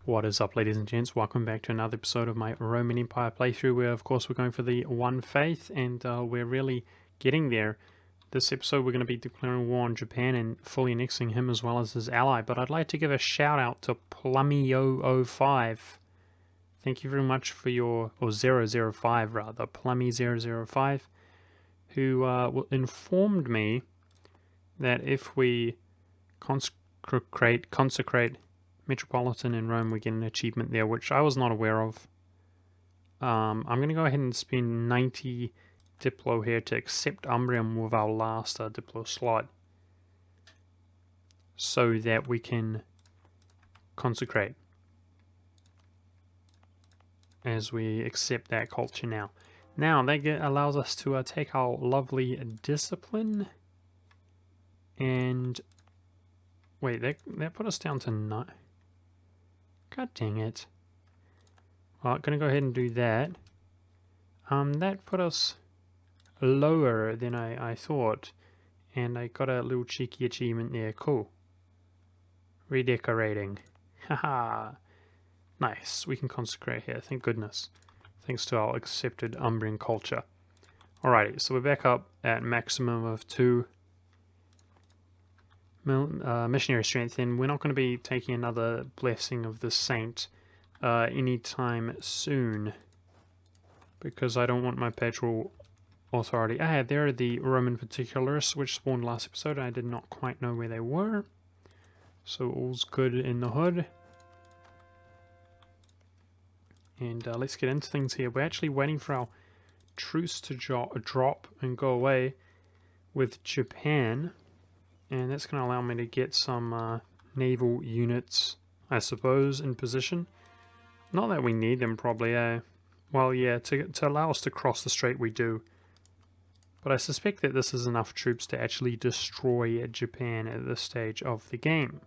What is up, ladies and gents? Welcome back to another episode of my Roman Empire playthrough, where of course we're going for the One Faith, and we're really getting there. This episode we're going to be declaring war on Japan and fully annexing him as well as his ally, but I'd like to give a shout out to Plummy005. Thank you very much for your, or 005 rather, Plummy005, who informed me that if we consecrate Metropolitan in Rome, we get an achievement there, which I was not aware of. I'm going to go ahead and spend 90 Diplo here to accept Umbrium with our last Diplo slot, so that we can consecrate as we accept that culture now. Now, that allows us to take our lovely discipline and... Wait, that put us down to 9. God dang it. Well, I'm going to go ahead and do that. That put us lower than I thought. And I got a little cheeky achievement there. Cool. Redecorating. Haha. Nice. We can consecrate here. Thank goodness. Thanks to our accepted Umbrian culture. Alrighty, so we're back up at maximum of 2 missionary strength, and we're not going to be taking another blessing of the saint anytime soon, because I don't want my petrol authority. There are the Roman particularists which spawned last episode. I did not quite know where they were, so all's good in the hood. And let's get into things here. We're actually waiting for our truce to drop and go away with Japan. And that's going to allow me to get some naval units, I suppose, in position. Not that we need them, probably, Well, yeah, to allow us to cross the strait, we do. But I suspect that this is enough troops to actually destroy Japan at this stage of the game.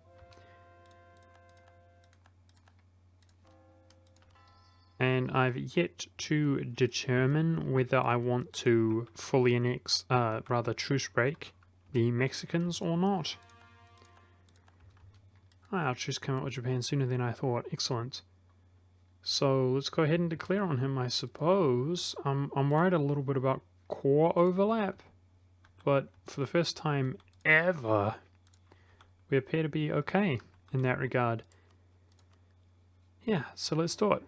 And I've yet to determine whether I want to fully annex, truce break the Mexicans or not. Our truce came out with Japan sooner than I thought. Excellent. So let's go ahead and declare on him, I suppose. I'm worried a little bit about core overlap, but for the first time ever, we appear to be okay in that regard. Yeah, so let's do it.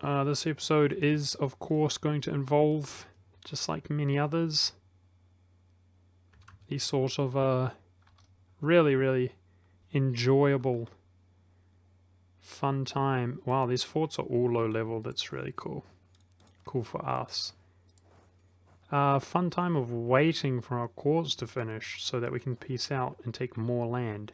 This episode is, of course, going to involve, just like many others, the sort of really, really enjoyable, fun time. Wow, these forts are all low level. That's really cool. Cool for us. Fun time of waiting for our cause to finish so that we can peace out and take more land.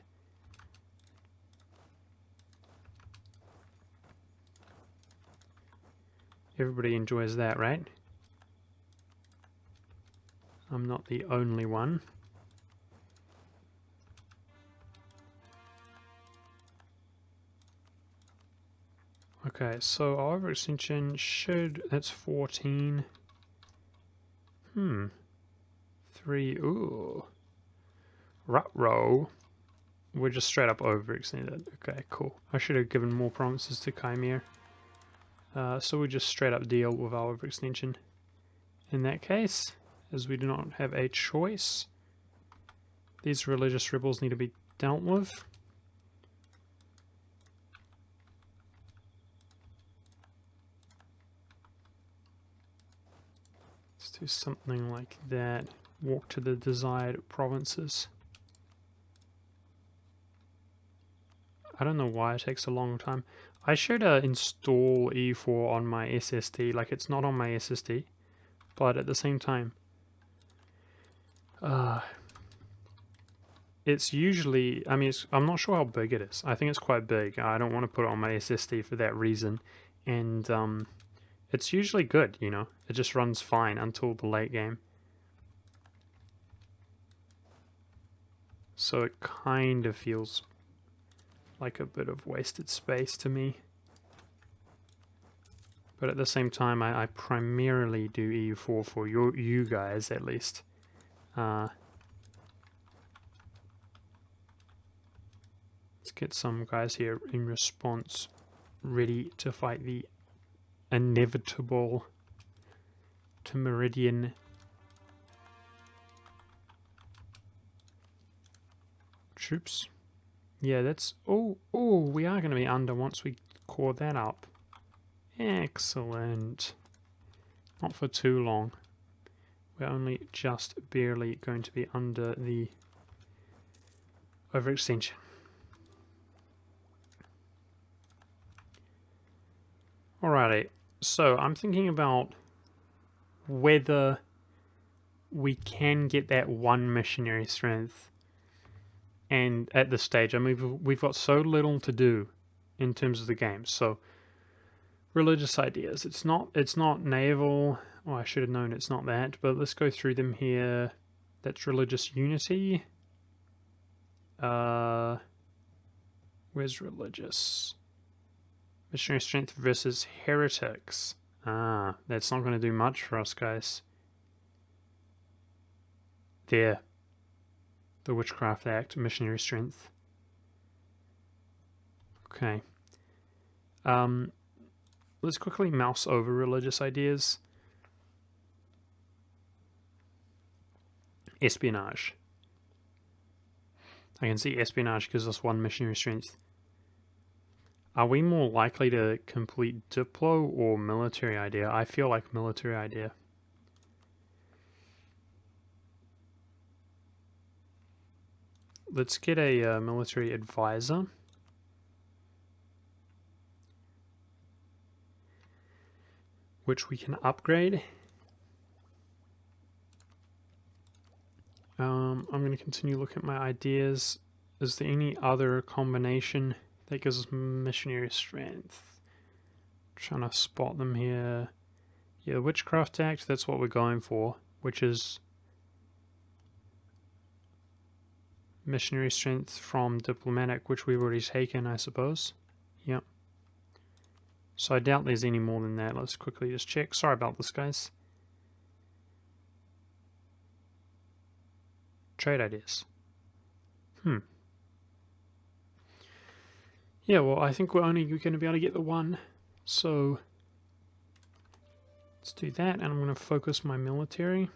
Everybody enjoys that, right? I'm not the only one. Okay, so our overextension should... That's 14. 3. Ooh. Ruh-roh. We're just straight up overextended. Okay, cool. I should have given more promises to Chimere. So we just straight up deal with our overextension in that case, as we do not have a choice. These religious rebels need to be dealt with. Let's do something like that. Walk to the desired provinces. I don't know why it takes a long time. I should install E4 on my SSD, like it's not on my SSD, but at the same time, it's usually, I'm not sure how big it is. I think it's quite big. I don't want to put it on my SSD for that reason, and it's usually good, you know, it just runs fine until the late game. So it kind of feels like a bit of wasted space to me. But at the same time, I primarily do EU4 for you guys, at least. Let's get some guys here in response, ready to fight the inevitable Timuridian troops. Yeah, that's... Oh, we are going to be under once we core that up. Excellent. Not for too long. We're only just barely going to be under the overextension. Alrighty, so I'm thinking about whether we can get that one missionary strength. And at this stage, I mean, we've got so little to do in terms of the game. So, religious ideas. It's not naval. Oh, I should have known it's not that. But let's go through them here. That's religious unity. Where's religious? Missionary strength versus heretics. Ah, that's not going to do much for us, guys. There. The Witchcraft Act, missionary strength. Okay. Let's quickly mouse over religious ideas. Espionage. I can see espionage gives us one missionary strength. Are we more likely to complete Diplo or military idea? I feel like military idea. Let's get a military advisor. Which we can upgrade. I'm going to continue looking at my ideas. Is there any other combination that gives us missionary strength? Trying to spot them here. Yeah, Witchcraft Act, that's what we're going for, which is missionary strength from diplomatic, which we've already taken, I suppose. Yep. So I doubt there's any more than that. Let's quickly just check. Sorry about this, guys. Trade ideas. Yeah, well, I think we're only going to be able to get the one. So let's do that, and I'm going to focus my military.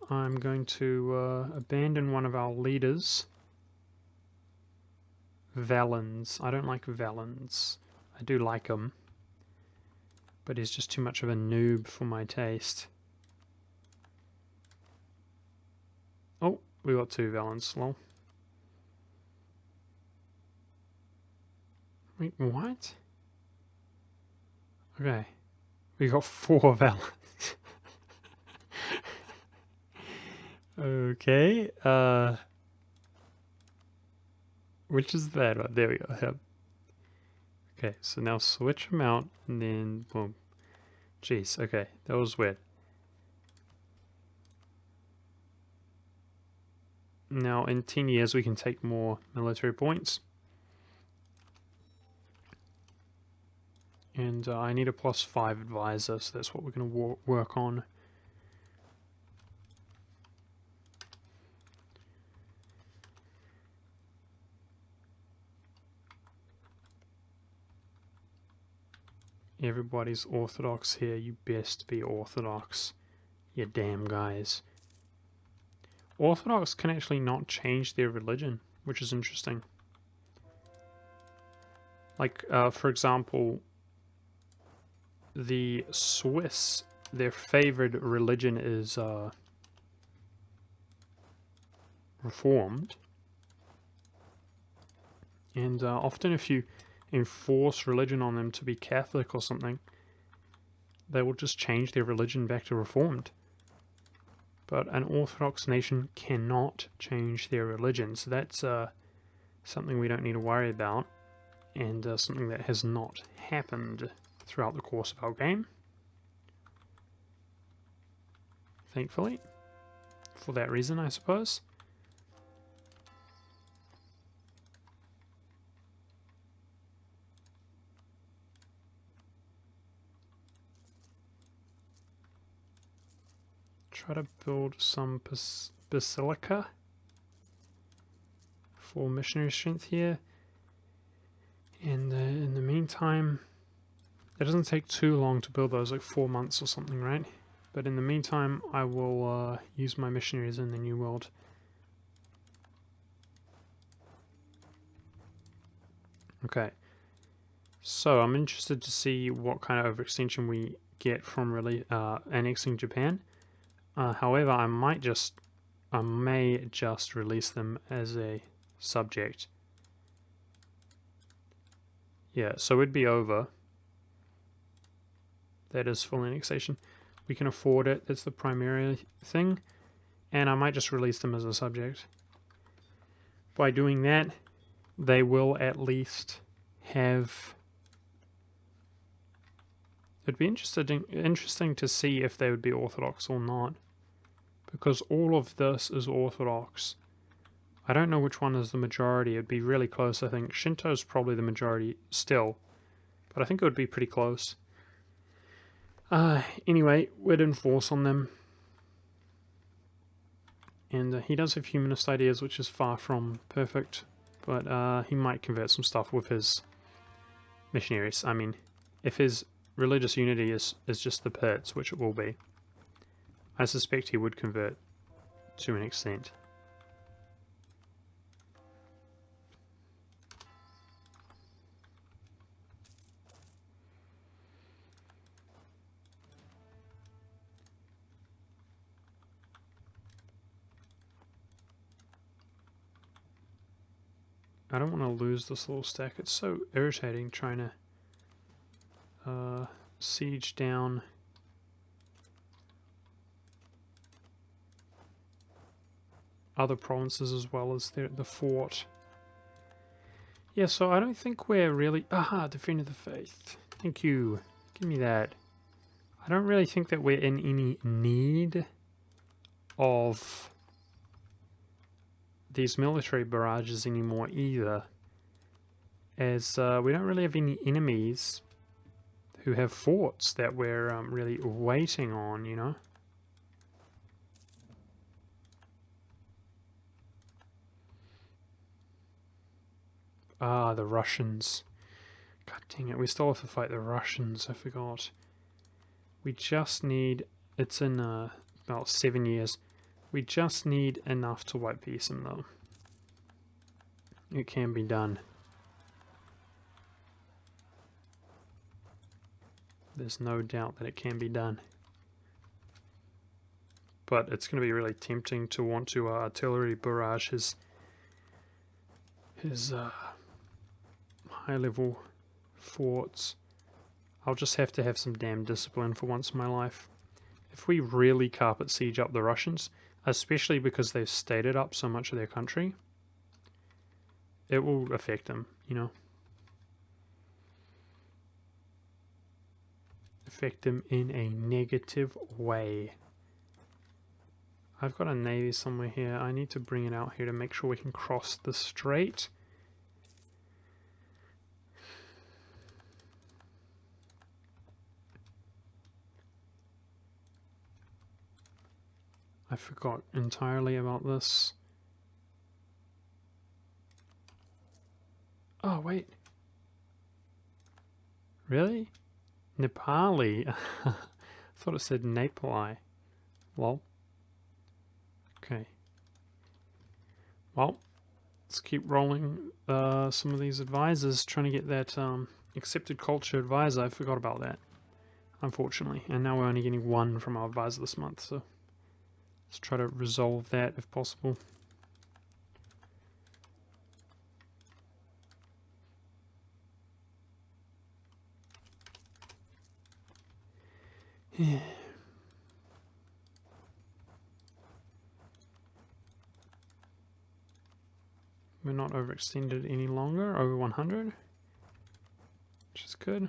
I'm going to abandon one of our leaders. Valens. I don't like Valens. I do like him, but he's just too much of a noob for my taste. Oh, we got two Valens. Lol. Wait, what? Okay. We got 4 Valens. Okay. Which is that one? There we go. Yep. Okay, so now switch them out, and then boom. Jeez, okay. That was weird. Now, in 10 years, we can take more military points. And I need a +5 advisor, so that's what we're going to work on. Everybody's orthodox here. You best be orthodox. You damn guys. Orthodox can actually not change their religion, which is interesting. Like, for example, the Swiss, their favored religion is Reformed. And often if you enforce religion on them to be Catholic or something, they will just change their religion back to Reformed. But an Orthodox nation cannot change their religion, so that's something we don't need to worry about, and something that has not happened throughout the course of our game. Thankfully. For that reason, I suppose. Try to build some basilica for missionary strength here. And in the meantime, it doesn't take too long to build those, like 4 months or something, right? But in the meantime, I will use my missionaries in the New World. Okay, so I'm interested to see what kind of overextension we get from really annexing Japan. However, I may just release them as a subject. Yeah, so it'd be over. That is full annexation. We can afford it. It's the primary thing. And I might just release them as a subject. By doing that, they will at least have... It'd be interesting to see if they would be Orthodox or not. Because all of this is Orthodox. I don't know which one is the majority. It'd be really close, I think. Shinto's probably the majority still. But I think it would be pretty close. Anyway, we'd enforce on them. And he does have humanist ideas, which is far from perfect. But he might convert some stuff with his missionaries. I mean, if his religious unity is just the pits, which it will be, I suspect he would convert to an extent. I don't want to lose this little stack. It's so irritating trying to siege down other provinces as well as the fort. Yeah, so I don't think we're really... Aha, Defender of the Faith. Thank you. Give me that. I don't really think that we're in any need of these military barrages anymore either, as we don't really have any enemies who have forts that we're really waiting on, you know. Ah, the Russians. God dang it, we still have to fight the Russians, I forgot. We just need... It's in about 7 years. We just need enough to wipe peace in though. It can be done. There's no doubt that it can be done. But it's going to be really tempting to want to artillery barrage his high level forts. I'll just have to have some damn discipline for once in my life. If we really carpet siege up the Russians, especially because they've stated up so much of their country, it will affect them, you know. Affect them in a negative way. I've got a navy somewhere here. I need to bring it out here to make sure we can cross the strait. I forgot entirely about this. Oh, wait. Really? Nepali? I thought it said Nepali. Lol. Okay. Well, let's keep rolling some of these advisors, trying to get that accepted culture advisor. I forgot about that, unfortunately. And now we're only getting one from our advisor this month, so let's try to resolve that if possible. Yeah. We're not overextended any longer, over 100, which is good.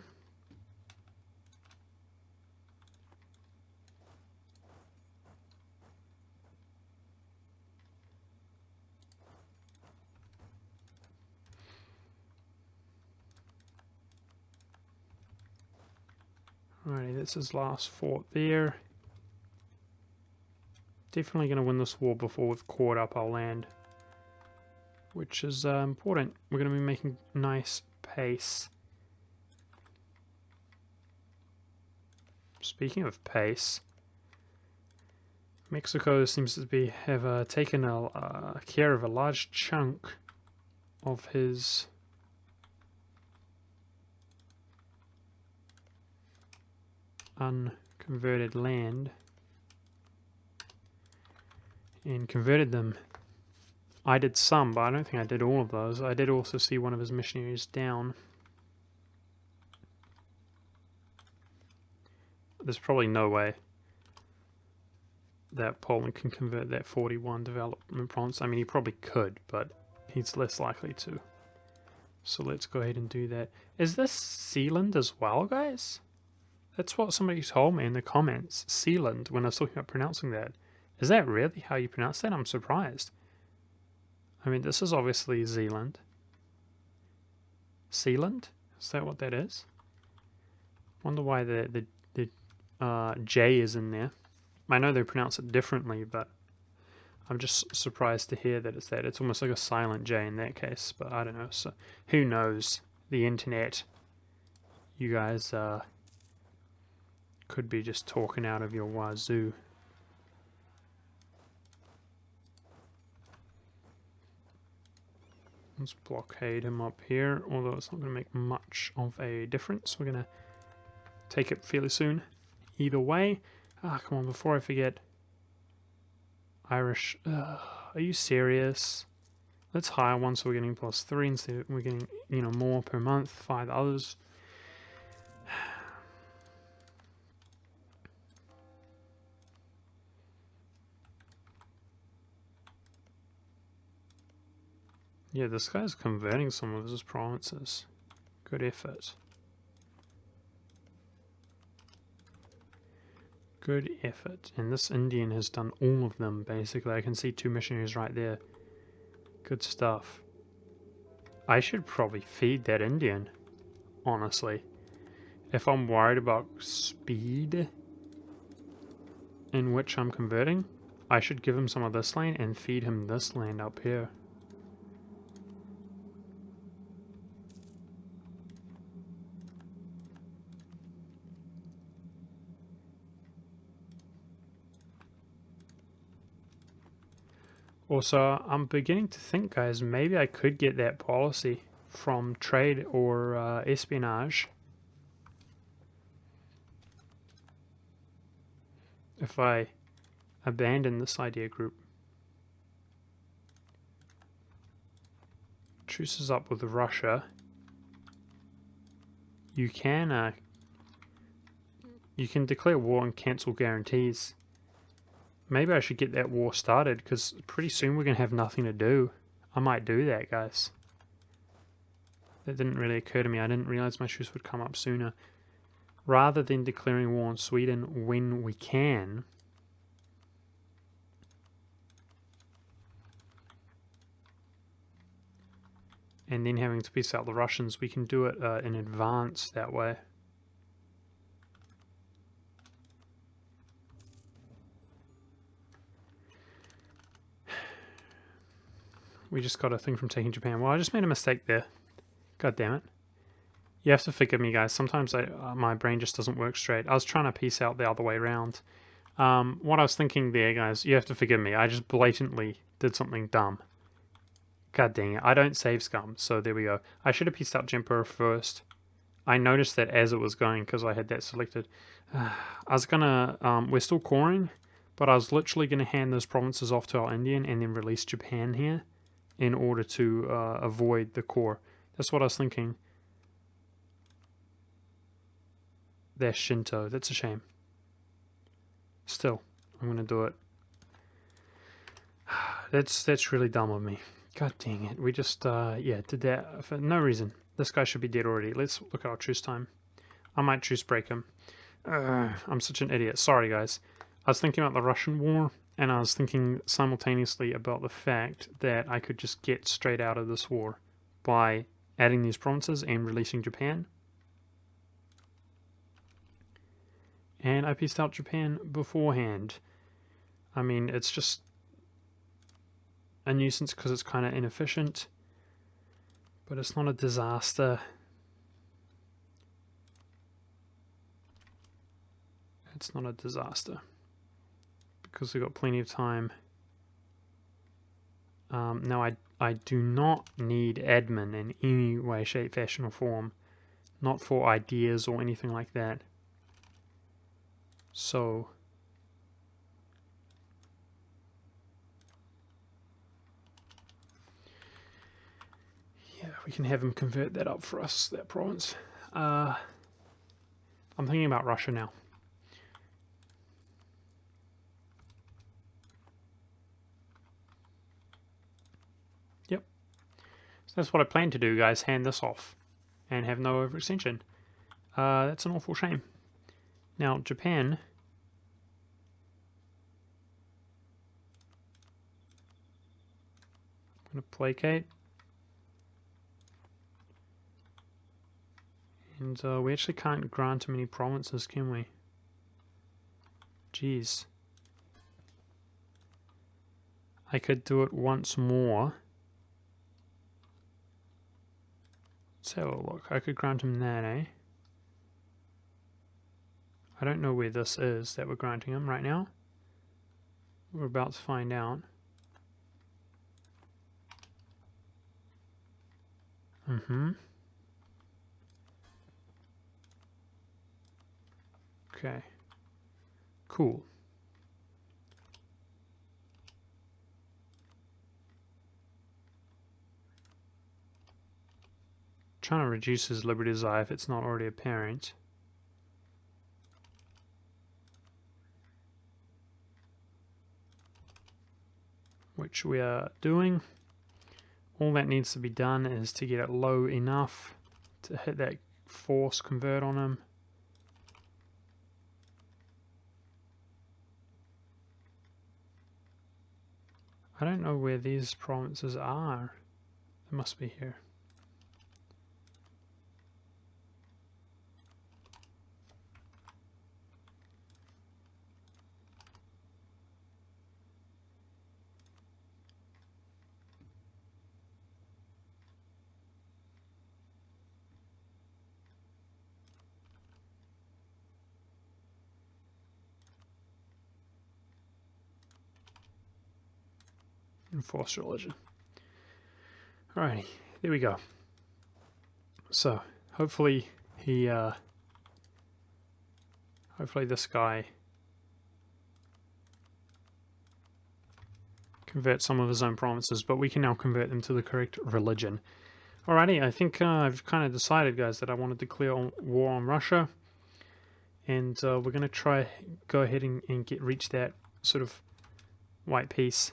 Alrighty, that's his last fort there. Definitely going to win this war before we've caught up our land, which is important. We're going to be making nice pace. Speaking of pace, Mexico seems to have taken care of a large chunk of his unconverted land and converted them. I did some, but I don't think I did all of those. I did also see one of his missionaries down. There's probably no way that Poland can convert that 41 development province. I mean, he probably could, but he's less likely to. So let's go ahead and do that. Is this Sealand as well, guys? That's what somebody told me in the comments. Sealand, when I was talking about pronouncing that. Is that really how you pronounce that? I'm surprised. I mean, this is obviously Zealand. Sealand? Is that what that is? Wonder why the J is in there. I know they pronounce it differently, but I'm just surprised to hear that it's that. It's almost like a silent J in that case, but I don't know. So who knows? The internet. You guys could be just talking out of your wazoo. Let's blockade him up here, although it's not going to make much of a difference. We're going to take it fairly soon. Either way. Ah, come on, before I forget. Irish. Are you serious? Let's hire one so we're getting +3 instead of we're getting, more per month. 5 others. Yeah, this guy's converting some of his provinces. Good effort. Good effort. And this Indian has done all of them, basically. I can see 2 missionaries right there. Good stuff. I should probably feed that Indian, honestly. If I'm worried about speed in which I'm converting, I should give him some of this land and feed him this land up here. Also, I'm beginning to think, guys, maybe I could get that policy from trade or espionage. If I abandon this idea group. Truce is up with Russia. You can declare war and cancel guarantees. Maybe I should get that war started, because pretty soon we're going to have nothing to do. I might do that, guys. That didn't really occur to me. I didn't realize my truce would come up sooner. Rather than declaring war on Sweden when we can, and then having to peace out the Russians, we can do it in advance that way. We just got a thing from taking Japan. Well, I just made a mistake there. God damn it. You have to forgive me, guys. Sometimes my brain just doesn't work straight. I was trying to piece out the other way around. What I was thinking there, guys, you have to forgive me. I just blatantly did something dumb. God dang it. I don't save scum, so there we go. I should have pieced out Jemperor first. I noticed that as it was going, because I had that selected. I was gonna... we're still coring, but I was literally going to hand those provinces off to our Indian and then release Japan here in order to avoid the core. That's what I was thinking. They're Shinto. That's a shame. Still, I'm going to do it. That's really dumb of me. God dang it. We just, did that for no reason. This guy should be dead already. Let's look at our truce time. I might truce break him. I'm such an idiot. Sorry, guys. I was thinking about the Russian war, and I was thinking simultaneously about the fact that I could just get straight out of this war by adding these provinces and releasing Japan. And I pieced out Japan beforehand. I mean, it's just a nuisance because it's kind of inefficient, but it's not a disaster. it's not a disaster because we've got plenty of time. Now I do not need admin in any way, shape, fashion or form. Not for ideas or anything like that. So yeah, we can have him convert that up for us, that province. I'm thinking about Russia now. Yep. So that's what I plan to do, guys. Hand this off and have no overextension. That's an awful shame. Now, Japan. I'm going to placate. And we actually can't grant too many provinces, can we? Jeez. I could do it once more. Let's have a look. I could grant him that, eh? I don't know where this is that we're granting him right now. We're about to find out. Okay. Cool. Trying to reduce his liberty desire if it's not already apparent. Which we are doing. All that needs to be done is to get it low enough to hit that force convert on him. I don't know where these provinces are. They must be here. Enforce religion. Alrighty, there we go. So hopefully hopefully this guy converts some of his own provinces, but we can now convert them to the correct religion. Alrighty, I think I've kind of decided, guys, that I want to declare war on Russia, and we're going to try go ahead and reach that sort of white peace.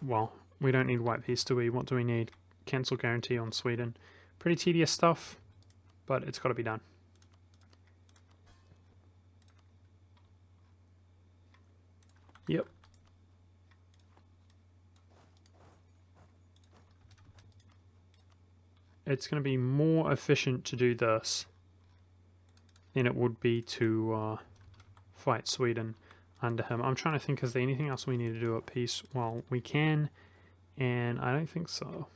Well, we don't need white peace, do we? What do we need? Cancel guarantee on Sweden. Pretty tedious stuff, but it's got to be done. Yep. It's going to be more efficient to do this than it would be to fight Sweden under him. I'm trying to think, is there anything else we need to do at peace? Well, we can, and I don't think so.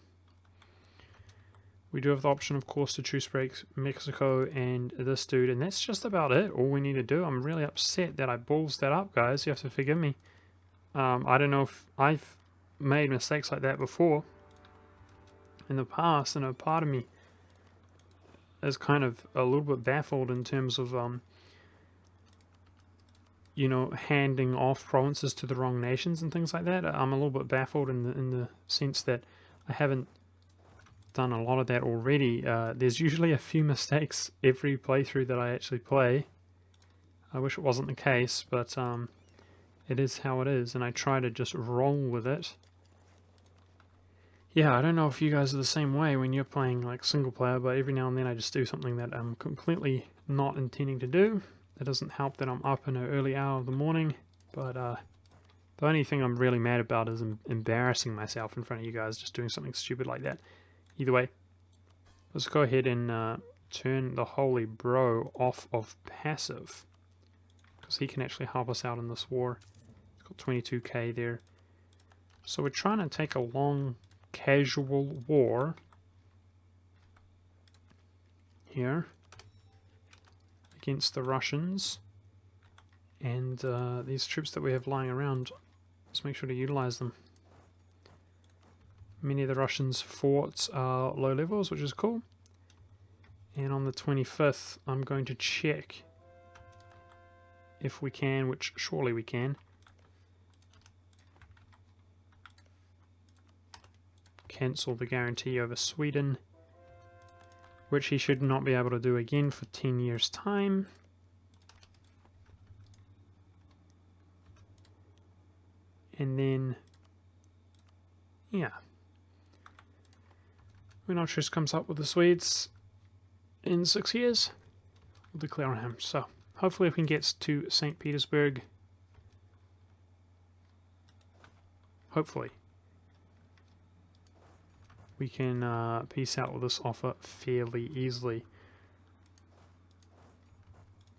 We do have the option, of course, to truce break Mexico and this dude, and that's just about it. All we need to do. I'm really upset that I balls that up, guys. You have to forgive me. I don't know if I've made mistakes like that before in the past, and a part of me is kind of a little bit baffled in terms of you know, handing off provinces to the wrong nations and things like that. I'm a little bit baffled in the sense that I haven't done a lot of that already. There's usually a few mistakes every playthrough that I actually play. I wish it wasn't the case, but it is how it is, and I try to just roll with it. Yeah, I don't know if you guys are the same way when you're playing like single player, but every now and then I just do something that I'm completely not intending to do. It doesn't help that I'm up in an early hour of the morning, but the only thing I'm really mad about is embarrassing myself in front of you guys, just doing something stupid like that. Either way, let's go ahead and turn the Holy Bro off of passive, because he can actually help us out in this war. He's got 22k there. So we're trying to take a long, casual war here. against the Russians. And these troops that we have lying around, let's make sure to utilize them. Many of the Russians' forts are low levels, which is cool. And on the 25th, I'm going to check if we can, which surely we can, cancel the guarantee over Sweden, which he should not be able to do again for 10 years' time. And then, yeah, when our truce comes up with the Swedes in 6 years, we'll declare on him. So hopefully if we can get to St. Petersburg, hopefully we can peace out with this offer fairly easily.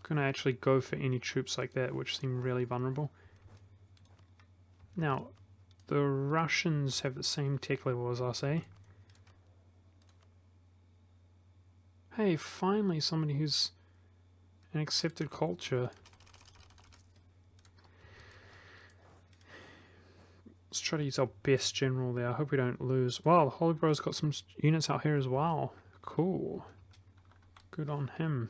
Can I actually go for any troops like that which seem really vulnerable? Now, the Russians have the same tech level as us, eh? Hey, finally somebody who's an accepted culture. Let's try to use our best general there. I hope we don't lose. Wow, the Holy Bro's got some units out here as well. Cool. Good on him.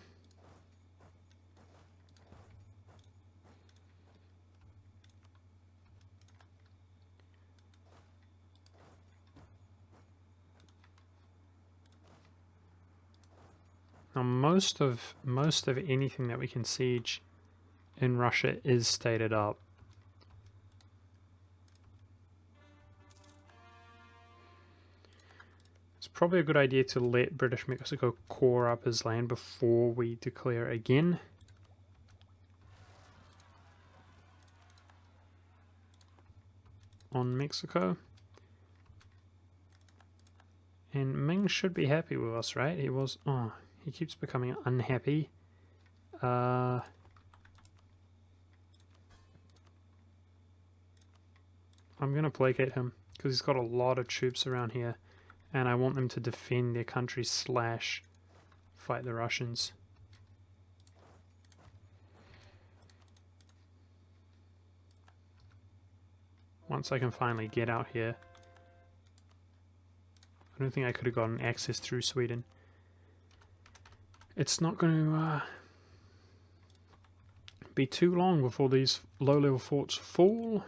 Now most of anything that we can siege in Russia is stated up. It's probably a good idea to let British Mexico core up his land before we declare again. On Mexico. And Ming should be happy with us, right? He was... oh, he keeps becoming unhappy. I'm going to placate him, because he's got a lot of troops around here. And I want them to defend their country / fight the Russians. Once I can finally get out here. I don't think I could have gotten access through Sweden. It's not going to be too long before these low-level forts fall.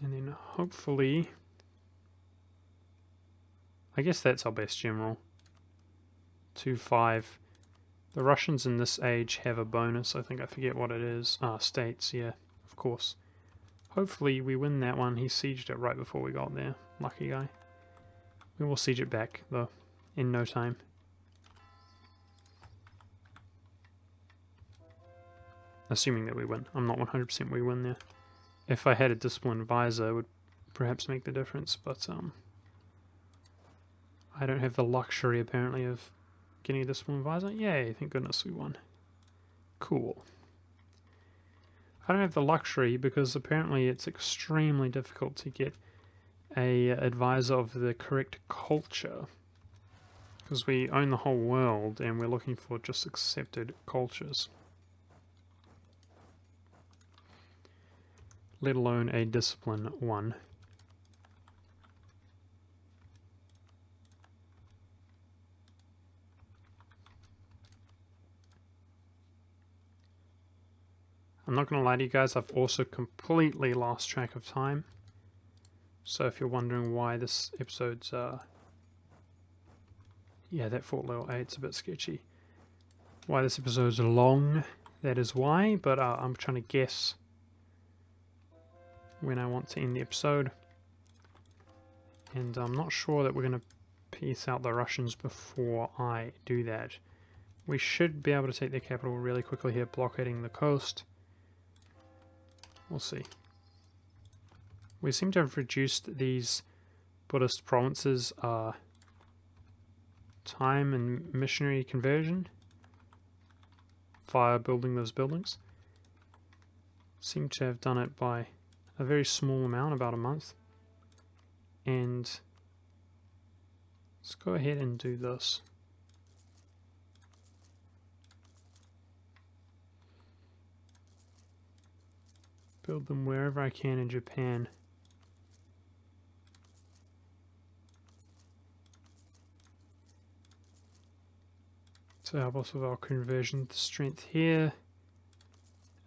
And then hopefully... I guess that's our best general. 2-5. The Russians in this age have a bonus. I think I forget what it is. Ah, states, yeah, of course. Hopefully we win that one. He sieged it right before we got there. Lucky guy. We will siege it back, though, in no time. Assuming that we win. I'm not 100% we win there. If I had a disciplined advisor, it would perhaps make the difference, but I don't have the luxury, apparently, of getting a disciplined advisor. Yay, thank goodness we won. Cool. I don't have the luxury because apparently it's extremely difficult to get a advisor of the correct culture. Because we own the whole world and we're looking for just accepted cultures. Let alone a discipline one. I'm not going to lie to you guys, I've also completely lost track of time. So if you're wondering why this episode's... yeah, that Fort Level 8's a bit sketchy. Why this episode's long, that is why, but I'm trying to guess when I want to end the episode. And I'm not sure that we're going to peace out the Russians before I do that. We should be able to take their capital really quickly here, blockading the coast. We'll see. We seem to have reduced these Buddhist provinces' time and missionary conversion via building those buildings. Seem to have done it by a very small amount, about a month. And let's go ahead and do this. build them wherever I can in Japan. To help us with our conversion strength here.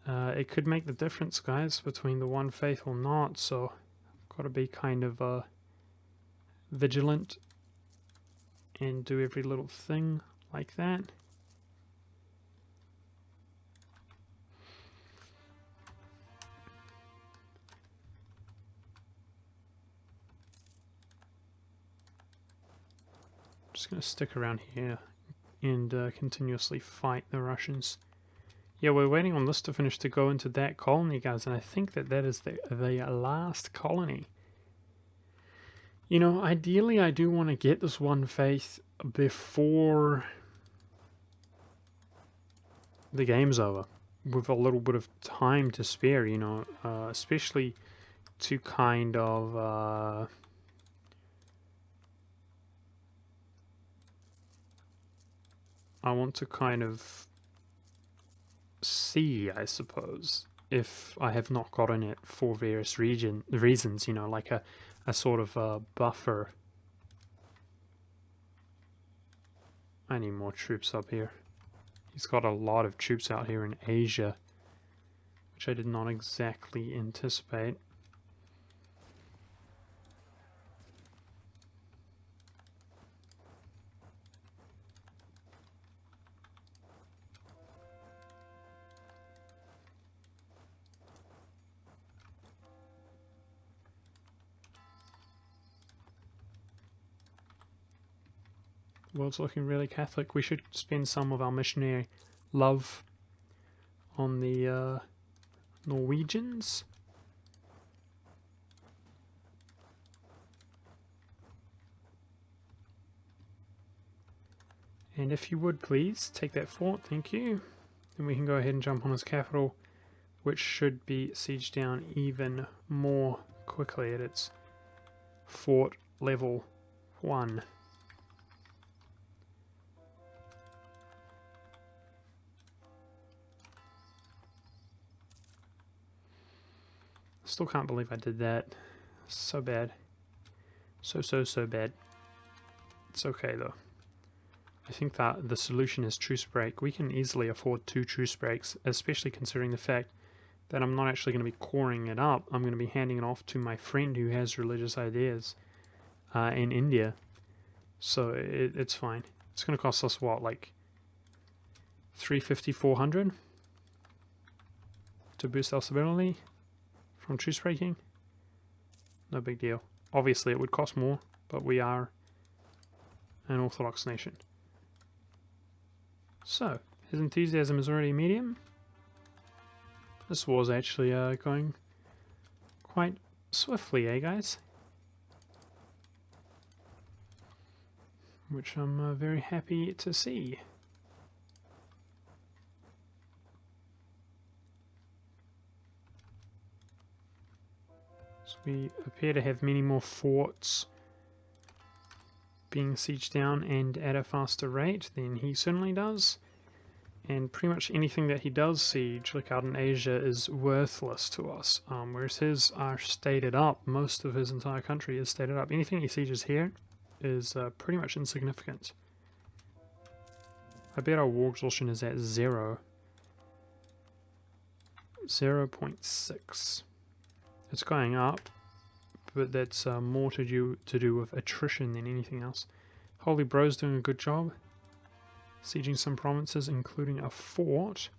It could make the difference, guys, between the one faith or not, so I've got to be kind of vigilant and do every little thing like that. Just going to stick around here and continuously fight the Russians. Yeah, we're waiting on this to finish to go into that colony, guys, and I think that that is the last colony. You know, ideally I do want to get this one faith before the game's over, with a little bit of time to spare, you know, especially to kind of I want to kind of see, I suppose, if I have not gotten it for various reasons, you know, like a sort of buffer. I need more troops up here. He's got a lot of troops out here in Asia, which I did not exactly anticipate. The world's looking really Catholic. We should spend some of our missionary love on the Norwegians. And if you would please take that fort, thank you. Then we can go ahead and jump on his capital, which should be sieged down even more quickly at its fort level 1. Still can't believe I did that. So bad. So bad. It's okay though. I think that the solution is truce break. We can easily afford 2 truce breaks, especially considering the fact that I'm not actually going to be coring it up. I'm going to be handing it off to my friend who has religious ideas in India. So it's fine. It's going to cost us what, like 350, 400 to boost our stability from truce breaking? No big deal. Obviously it would cost more, but we are an Orthodox nation. So, his enthusiasm is already medium. This war's actually going quite swiftly, eh guys? Which I'm very happy to see. So we appear to have many more forts being sieged down and at a faster rate than he certainly does. And pretty much anything that he does siege, like out in Asia, is worthless to us. Whereas his are stated up. Most of his entire country is stated up. Anything he sieges here is pretty much insignificant. I bet our war exhaustion is at 0. 0.6. It's going up, but that's more to do with attrition than anything else. Holy Bro's doing a good job. Sieging some provinces, including a fort.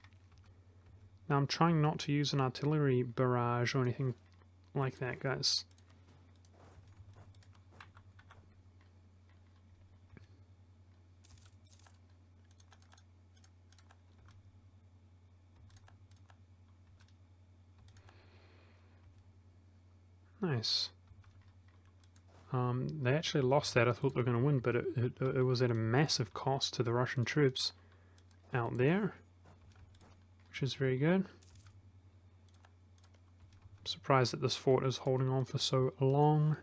Now I'm trying not to use an artillery barrage or anything like that, guys. Nice. They actually lost that. I thought they were going to win, but it was at a massive cost to the Russian troops out there, which is very good. I'm surprised that this fort is holding on for so long.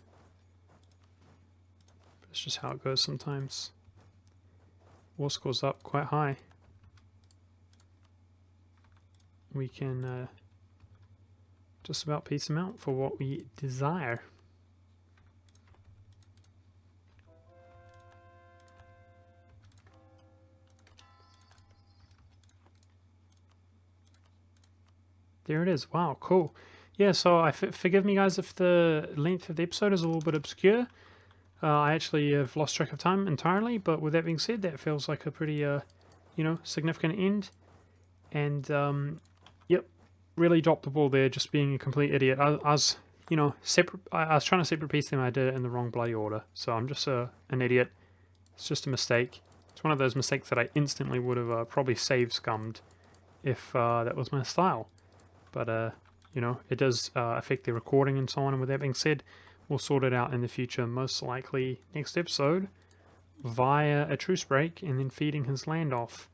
But it's just how it goes sometimes. War score's up quite high. We can just about piece them out for what we desire. There it is. Wow, cool. Yeah, so forgive me, guys, if the length of the episode is a little bit obscure. I actually have lost track of time entirely, but with that being said, that feels like a pretty, significant end. And, yep, really dropped the ball there, just being a complete idiot. I was trying to separate piece them, I did it in the wrong bloody order. So I'm just an idiot. It's just a mistake. It's one of those mistakes that I instantly would have probably scummed if that was my style. But, it does affect the recording and so on. And with that being said, we'll sort it out in the future, most likely next episode, via a truce break and then feeding his land off.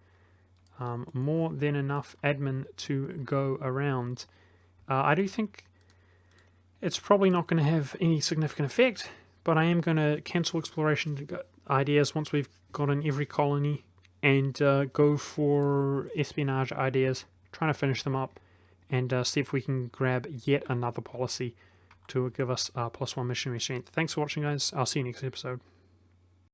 More than enough admin to go around. I do think it's probably not going to have any significant effect, but I am going to cancel exploration ideas once we've gotten every colony and go for espionage ideas, trying to finish them up and see if we can grab yet another policy to give us +1 missionary strength. Thanks for watching, guys. I'll see you next episode.